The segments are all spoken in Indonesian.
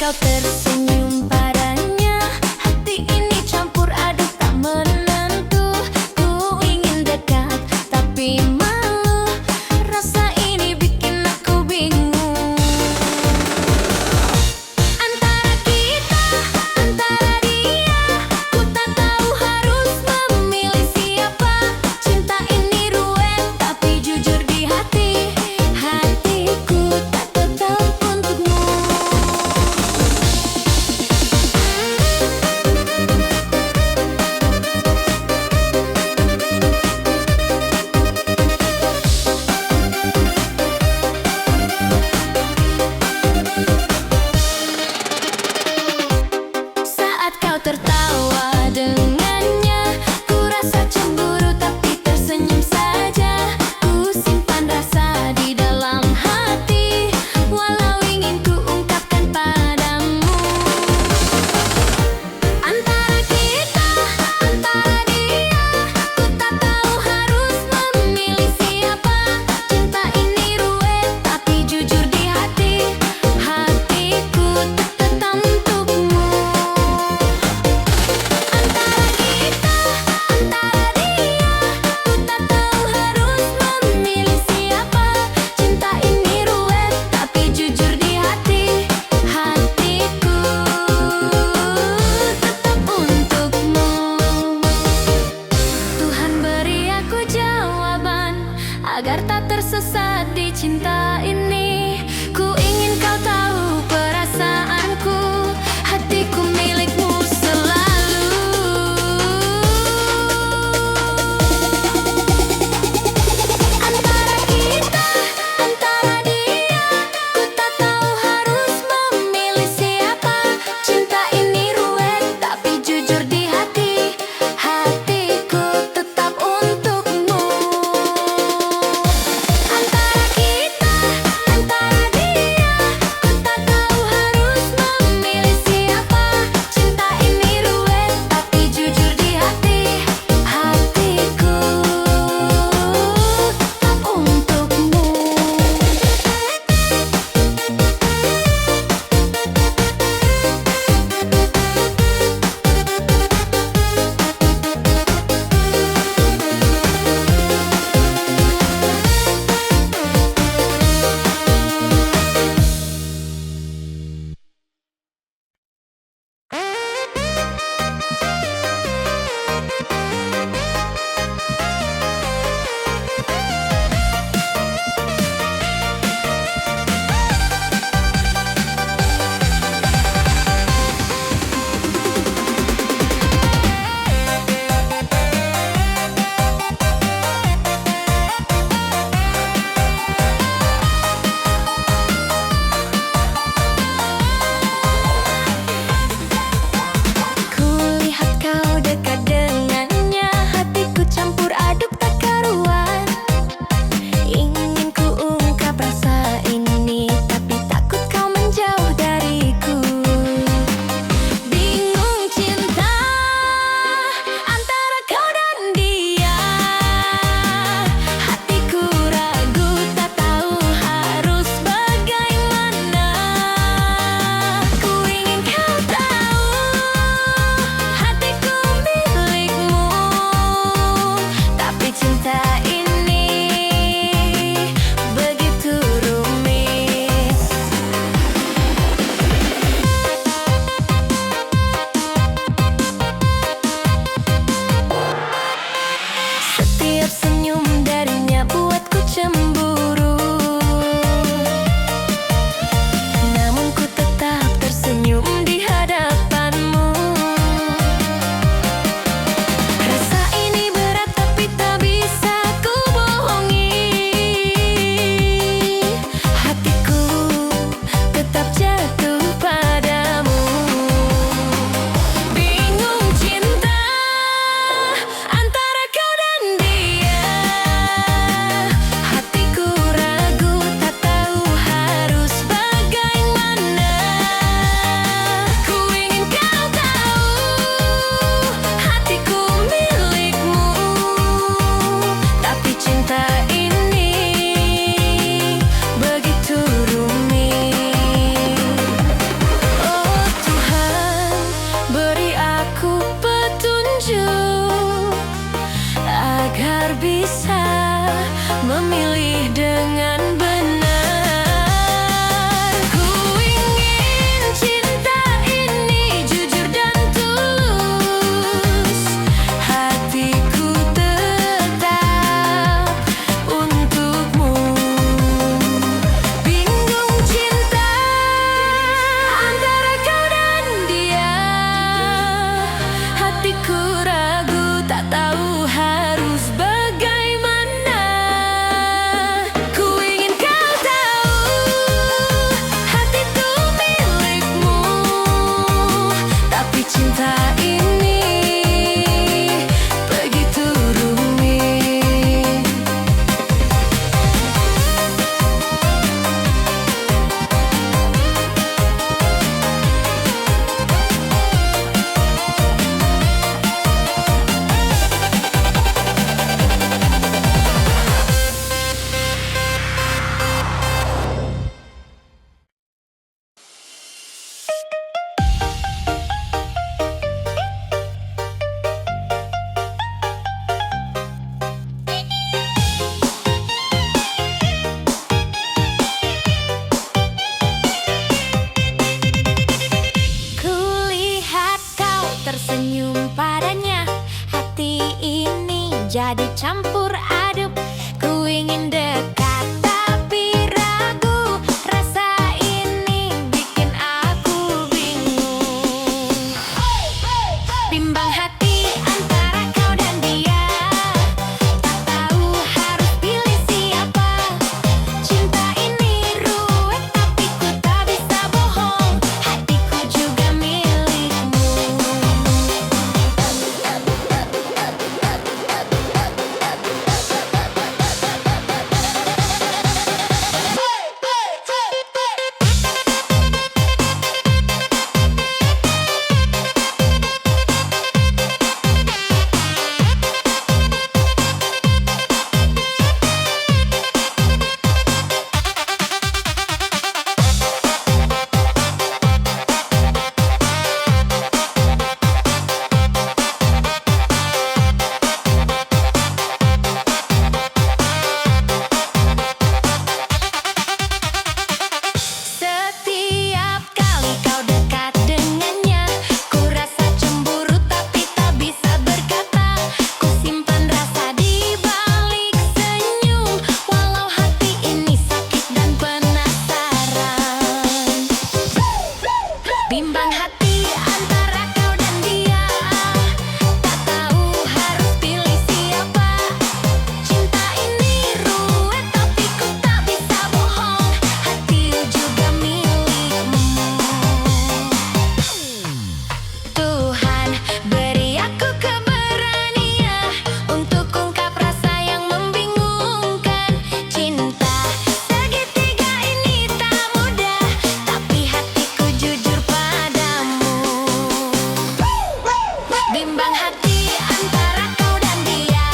kau tersenyum padanya, hati ini campur aduk tak menentu. Ku ingin dekat tapi malu, rasa ini bikin aku bingung. Antara kita, antara dia, ku tak tahu harus memilih siapa. Cinta ini ruwet tapi jujur di hati, hatiku tak tetap untukmu. jadi campur aduk. Ku ingin dekat tapi ragu, rasa ini bikin aku bingung. Bimbang hati antara kau dan dia, tak tahu harus pilih siapa. Cinta ini ruwet tapi ku tak bisa bohong, hatiku juga milikmu. Setiap kali kau dekat dengannya, ku rasa cemburu tapi tak bisa berkata. Ku simpan rasa di balik senyum, walau hati ini sakit dan penasaran. Bimbang hati antara kau dan dia, tak tahu harus pilih siapa. Cinta ini ruwet tapi ku tak bisa bohong, hati juga milikmu. Tuhan beri aku keberanian untuk ungkap rasa yang membingungkan. Cinta segitiga ini tak mudah, tapi hatiku jujur padamu. Bimbang hati antara kau dan dia,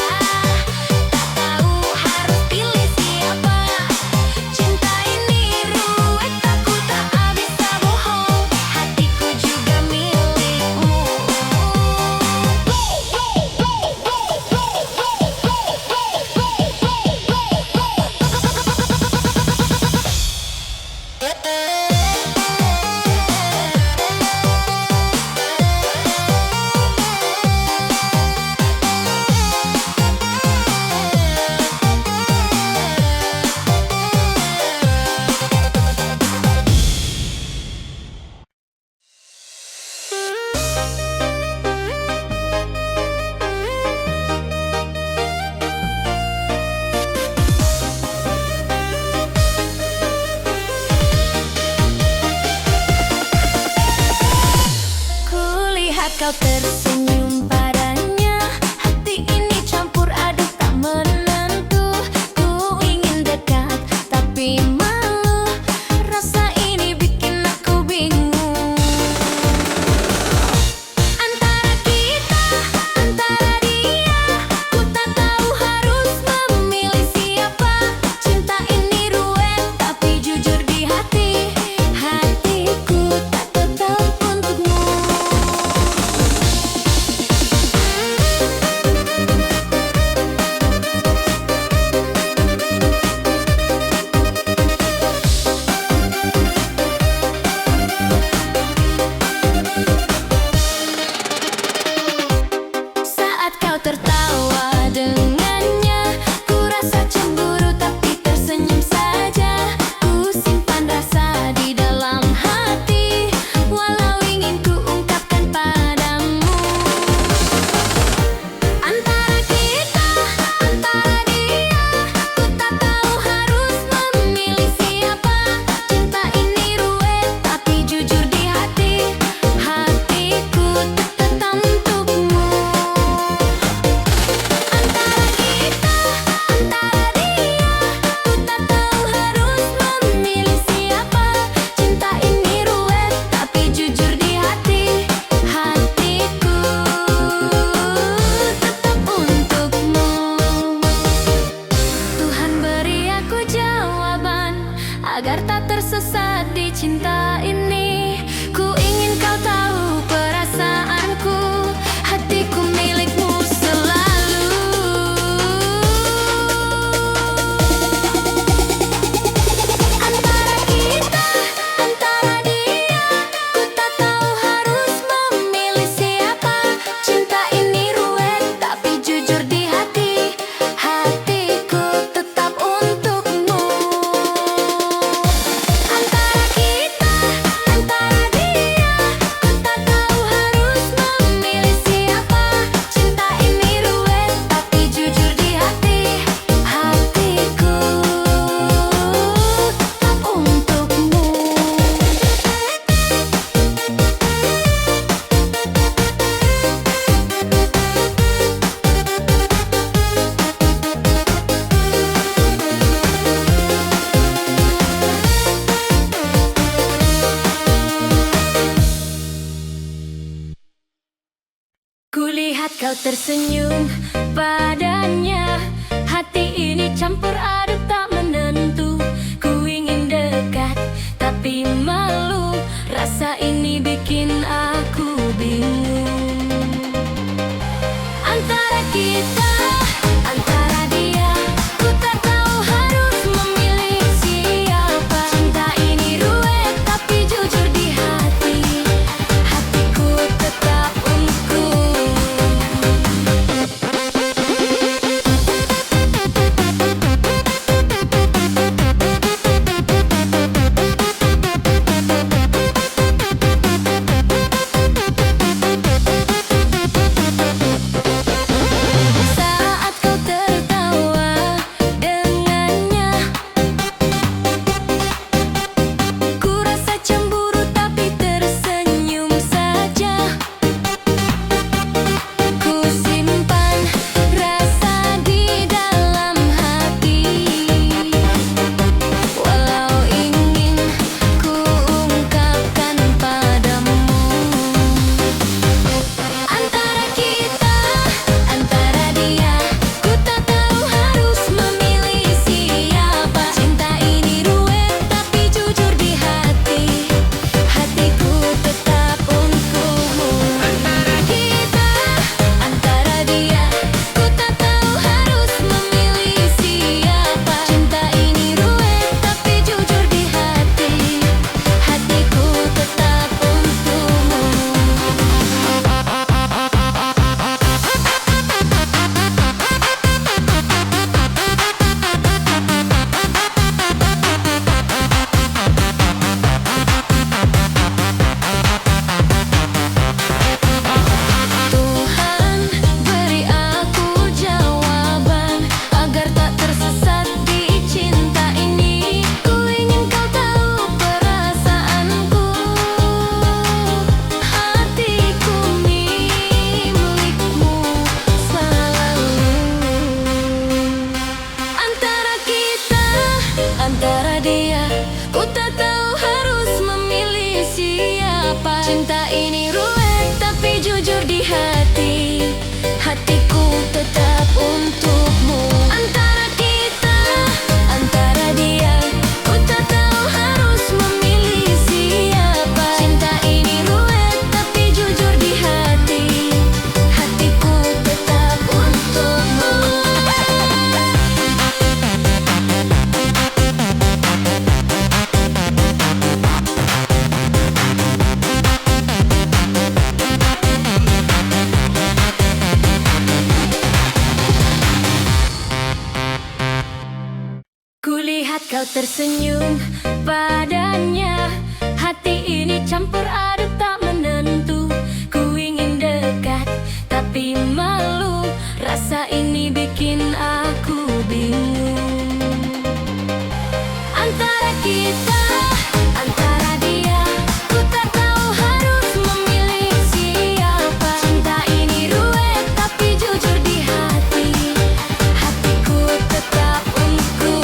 tak tahu harus pilih siapa. Cinta ini ruwet aku tak bisa bohong, hatiku juga milikmu. Kulihat kau tersenyum padanya, hati ini campur aduk tak menentu. Ku ingin dekat tapi malu, rasa ini bikin aku bingung. Antara kita, antara dia, ku tak tahu harus memilih siapa. Cinta ini ruwet tapi jujur di hati, hatiku tak tetap untukmu. Saat kau tertawa dengannya, ku rasa cemburu tapi tersenyum saja. Ku simpan rasa di dalam hati, walau ingin ku ungkapkan padamu. Antara kita, antara dia, ku tak tahu harus memilih siapa. Cinta ini ruwet tapi jujur di hati, hatiku tetap untukmu. Antara kita, antara dia, ku tak tahu harus memilih siapa. Cinta ini ruwet tapi jujur di hati, hatiku tetap untukmu. Tuhan beri aku jawaban agar tak tersesat di cinta ini. Ku ingin kau tahu perasaanku, hatiku milikmu selalu. Antara kita, antara dia, ku tak tahu harus memilih siapa. Cinta ini ruwet tapi jujur di hati, kau tersenyum padanya. Hati ini campur aduk tak menentu. Ku ingin dekat tapi malu. Rasa ini bikin aku bingung. Antara kita, antara dia, ku tak tahu harus memilih siapa. Cinta ini ruwet tapi jujur di hati. Hatiku tetap untukmu. Saat kau tertawa dengannya, ku rasa cemburu tapi tersenyum saja. Ku simpan rasa di dalam hati, walau ingin ku ungkapkan padamu. Antara kita, antara dia, ku tak tahu harus memilih siapa. Cinta ini ruwet tapi jujur di hati. Hatiku tetap untukmu. Antara kita, antara dia, ku tak tahu harus memilih siapa. Cinta ini ruwet tapi jujur di hati. Hatiku tetap untukmu. Tuhan, beri aku jawaban agar tak tersesat di cinta ini. Ku ingin kau tahu perasaanku. Hatiku milikmu selalu. Antara kita, antara dia, ku tak tahu harus memilih siapa. Cinta ini ruwet tapi jujur di hati. Hatiku tetap untukmu. Antara kita, antara dia, ku tak tahu harus memilih siapa. Cinta ini ruwet tapi jujur di hati. Hatiku tetap untukmu. Kulihat kau tersenyum padanya. Hati ini campur aduk tak menentu. Ku ingin dekat tapi malu. Rasa ini bikin aku bingung. Antara kita, antara dia, ku tak tahu harus memilih siapa. Cinta ini ruwet tapi jujur di hati. Hatiku tetap untukmu.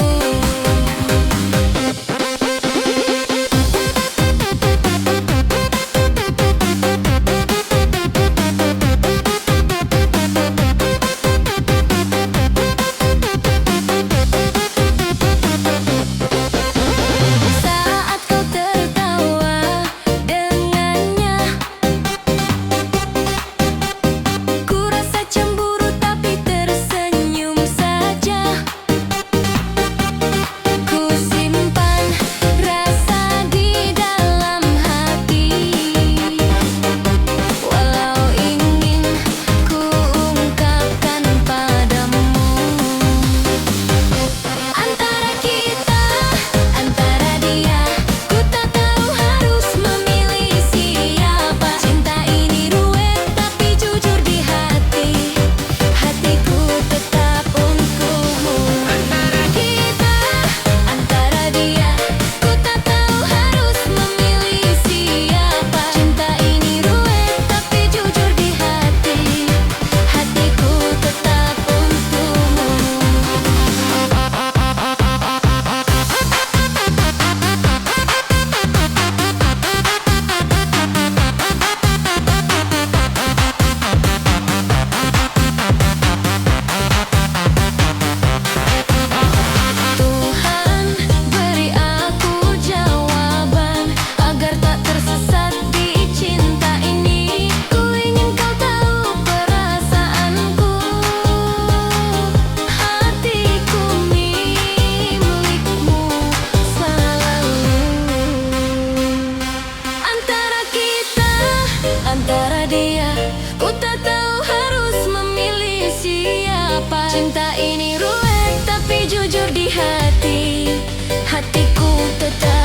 dia. Ku tak tahu harus memilih siapa. Cinta ini ruwet tapi jujur di hati, hatiku tetap